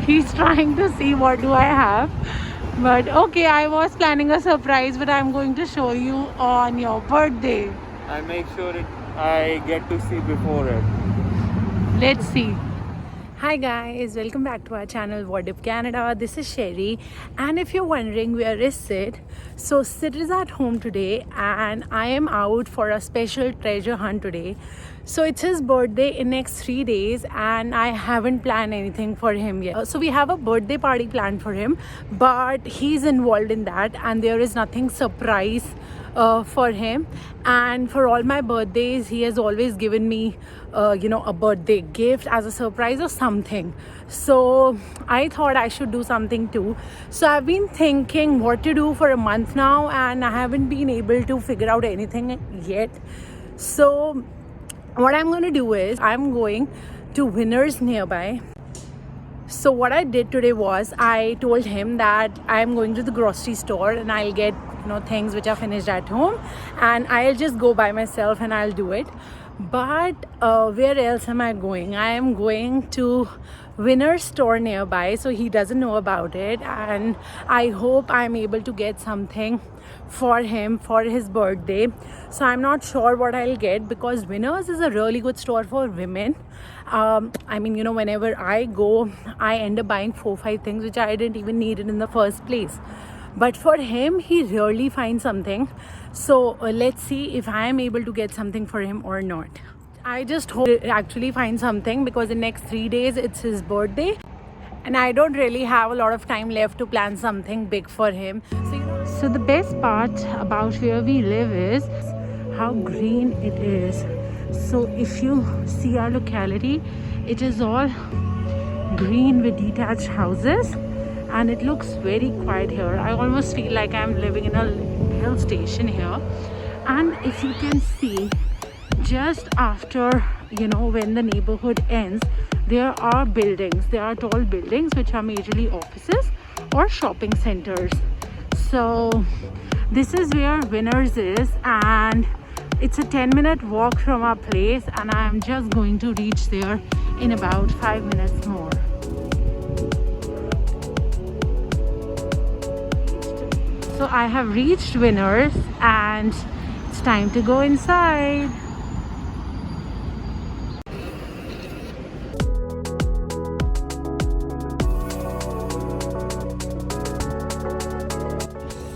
He's trying to see what do I have. But okay, I was planning a surprise, but I'm going to show you on your birthday. I make sure I get to see before it. Let's see. Hi guys, welcome back to our channel What If Canada. This is Sherry, and if you're wondering where is Sid, so Sid is at home today and I am out for a special treasure hunt today. So it's his birthday in next 3 days and I haven't planned anything for him yet. So we have a birthday party planned for him, but he's involved in that and there is nothing surprise for him. And for all my birthdays he has always given me a birthday gift as a surprise or something. So I thought I should do something too. So I've been thinking what to do for a month now and I haven't been able to figure out anything yet. So what I'm going to do is I'm going to Winners nearby. So what I did today was I told him that I'm going to the grocery store and I'll get things which are finished at home and I'll just go by myself and I'll do it. But where else am I going? I am going to Winner's store nearby, so he doesn't know about it, and I hope I'm able to get something for him for his birthday. So I'm not sure what I'll get because Winners is a really good store for women. Whenever I go, I end up buying 4-5 things which I didn't even need it in the first place. But for him, he rarely finds something. So let's see if I am able to get something for him or not. I just hope I actually find something because in next 3 days it's his birthday and I don't really have a lot of time left to plan something big for him. So the best part about where we live is how green it is. So if you see our locality, it is all green with detached houses and it looks very quiet here. I almost feel like I'm living in a hill station here. And if you can see, just after when the neighborhood ends, there are buildings, there are tall buildings which are majorly offices or shopping centers. So this is where Winners is and it's a 10-minute walk from our place and I'm just going to reach there in about 5 minutes more. So I have reached Winners and it's time to go inside.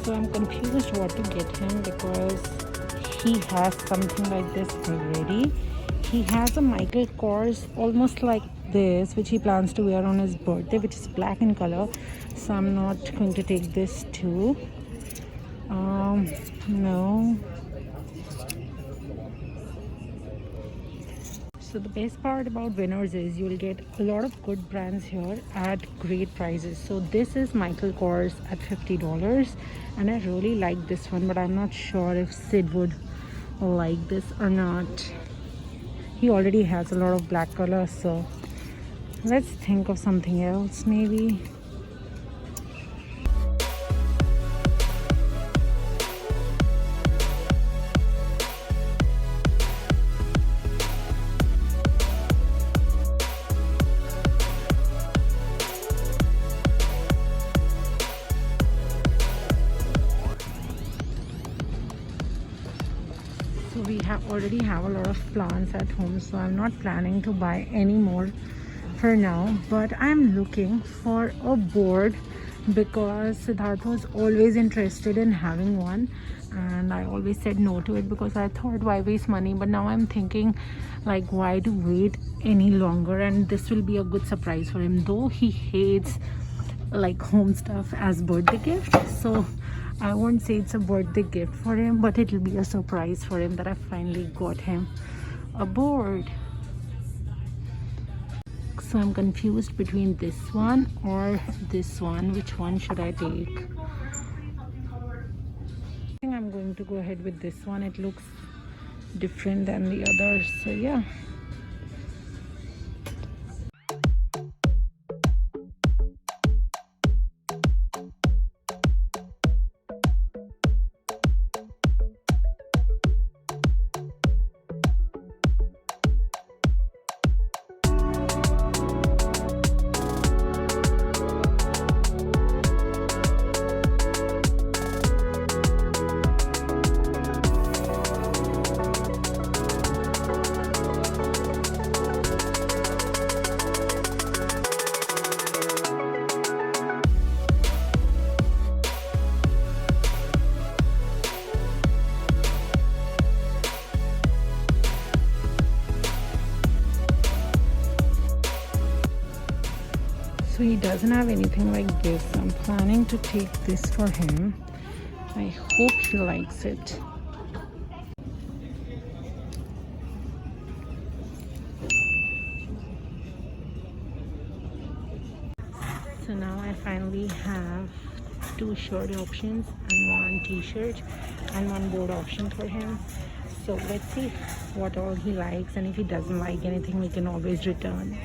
So I'm confused what to get him because he has something like this already. He has a Michael Kors almost like this which he plans to wear on his birthday, which is black in color. So I'm not going to take this too. No. So the best part about Winners is you'll get a lot of good brands here at great prices. So this is Michael Kors at $50 and I really like this one, but I'm not sure if Sid would like this or not. He already has a lot of black color, so let's think of something else maybe. We already have a lot of plants at home, so I'm not planning to buy any more for now, but I'm looking for a board because Siddharth was always interested in having one and I always said no to it because I thought why waste money, but now I'm thinking like why to wait any longer, and this will be a good surprise for him, though he hates like home stuff as birthday gift. So I won't say it's a birthday gift for him, but it will be a surprise for him that I finally got him a board. So I'm confused between this one or this one. Which one should I take? I think I'm going to go ahead with this one. It looks different than the others, so yeah. So he doesn't have anything like this. I'm planning to take this for him. I hope he likes it. So now I finally have 2 shirt options and 1 t-shirt and 1 board option for him. So let's see what all he likes, and if he doesn't like anything we can always return.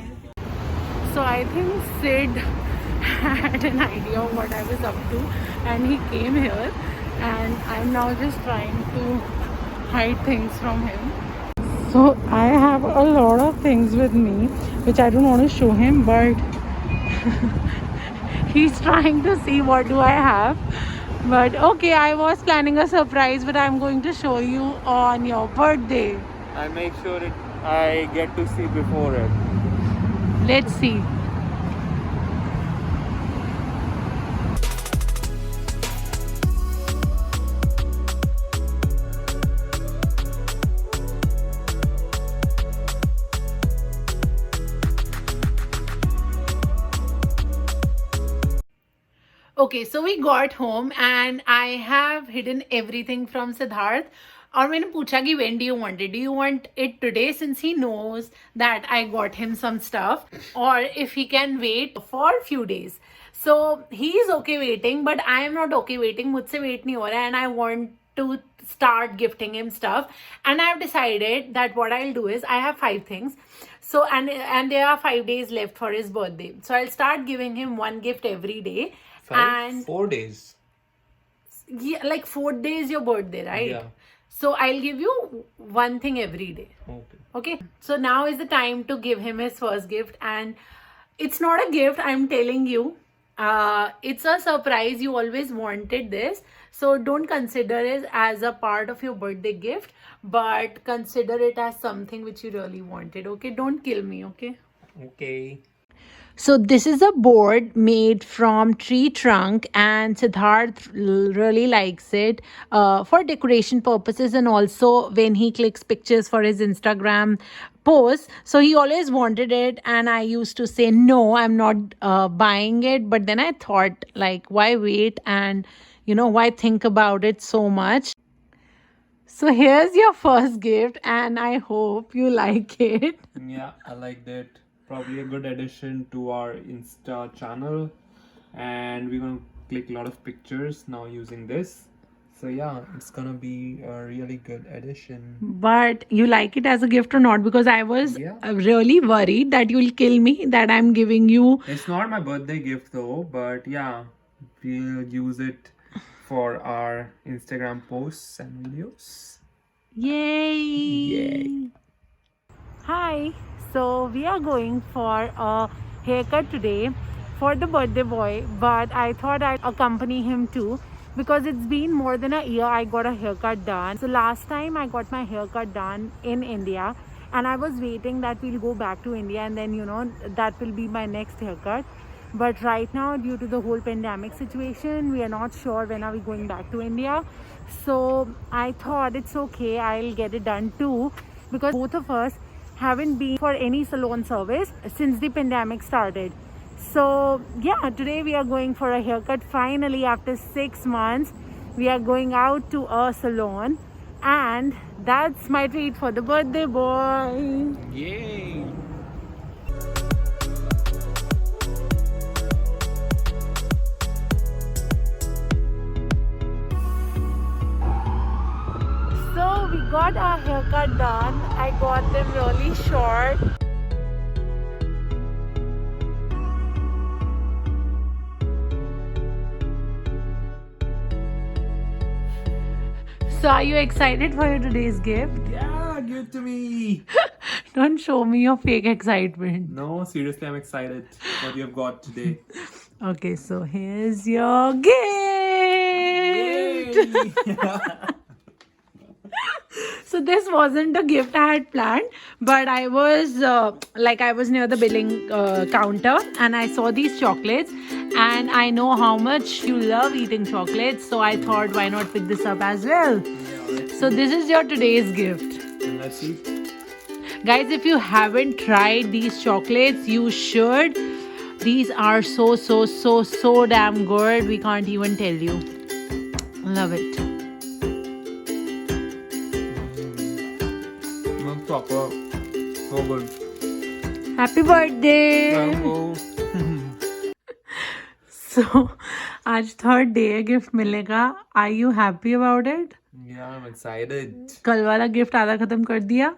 So I think Sid had an idea of what I was up to and he came here, and I'm now just trying to hide things from him. So I have a lot of things with me which I don't want to show him, but he's trying to see what do I have. But okay, I was planning a surprise, but I'm going to show you on your birthday. I make sure I get to see before it. Let's see. Okay, so we got home and I have hidden everything from Siddharth. और मैंने पूछा कि when do you want it? Do you want it today, since he knows that I got him some stuff, or if he can wait for few days. So he is okay waiting, but I am not okay waiting. मुझसे wait नहीं हो रहा है and I want to start gifting him stuff. And I have decided that what I'll do is I have 5 things. So and there are 5 days left for his birthday. So I'll start giving him 1 gift every day. 4 days. Yeah, like 4 days your birthday, right? Yeah. So I'll give you 1 thing every day. Okay. So now is the time to give him his first gift, and it's not a gift, I'm telling you. It's a surprise. You always wanted this, so don't consider it as a part of your birthday gift, but consider it as something which you really wanted. Okay, don't kill me. Okay. So this is a board made from tree trunk, and Siddharth really likes it for decoration purposes, and also when he clicks pictures for his Instagram posts. So he always wanted it, and I used to say no, I'm not buying it, but then I thought, like, why wait, and why think about it so much. So here's your first gift, and I hope you like it. Yeah, I liked it. Probably a good addition to our Insta channel, and we're gonna click a lot of pictures now using this. So yeah, it's gonna be a really good addition. But you like it as a gift or not? Because I was really worried that you'll kill me, that I'm giving you. It's not my birthday gift though, but yeah, we'll use it for our Instagram posts and videos. Yay! Hi! So we are going for a haircut today for the birthday boy, but I thought I'd accompany him too, because it's been more than a year I got a haircut done. So last time I got my haircut done in India, and I was waiting that we'll go back to India, and then that will be my next haircut. But right now, due to the whole pandemic situation, we are not sure when are we going back to India. So I thought it's okay, I'll get it done too, because both of us haven't been for any salon service since the pandemic started. So yeah, today we are going for a haircut. Finally, after 6 months, we are going out to a salon, and that's my treat for the birthday boy. Yay! So we got our haircut done. I got them really short. So are you excited for your today's gift? Yeah, give it to me. Don't show me your fake excitement. No, seriously, I'm excited what you have got today. Okay, so here's your gift. So this wasn't a gift I had planned, but I was I was near the billing counter, and I saw these chocolates, and I know how much you love eating chocolates, so I thought, why not pick this up as well. So this is your today's gift. Let's see. Guys, if you haven't tried these chocolates, you should. These are so damn good. We can't even tell you. Love it. Proper. So good. Happy birthday. Mango. So, आज third day है gift मिलने का. Are you happy about it? Yeah, I'm excited. कल वाला gift आधा खत्म कर दिया.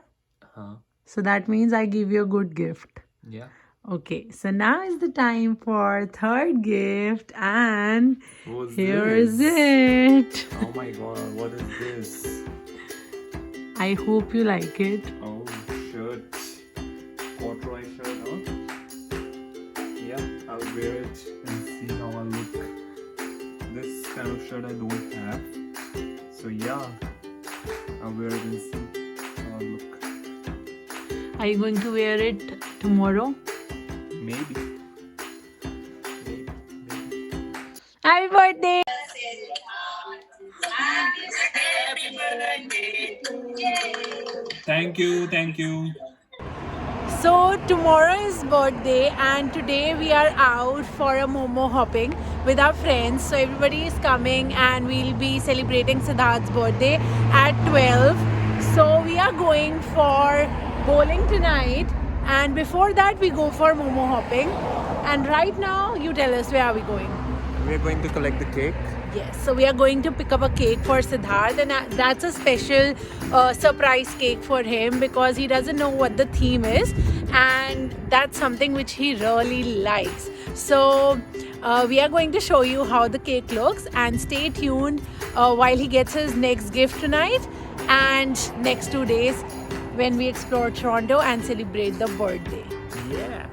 Huh? So that means I give you a good gift. Yeah. Okay, so now is the time for third gift, and What's here's this? it. Oh my god, what is this? I hope you like it. Oh, shirt. Corduroy shirt, huh? Yeah, I'll wear it and see how I look. This kind of shirt I don't have. So yeah, I'll wear it and see how I look. Are you going to wear it tomorrow? Maybe. Happy birthday! Thank you, thank you. So tomorrow is birthday, and today we are out for a momo hopping with our friends. So everybody is coming, and we'll be celebrating Siddharth's birthday at 12. So we are going for bowling tonight, and before that we go for momo hopping. And right now, you tell us, where are we going? We're going to collect the cake. Yes, so we are going to pick up a cake for Siddharth, and that's a special surprise cake for him because he doesn't know what the theme is, and that's something which he really likes. So we are going to show you how the cake looks, and stay tuned while he gets his next gift tonight and next 2 days when we explore Toronto and celebrate the birthday. Yeah.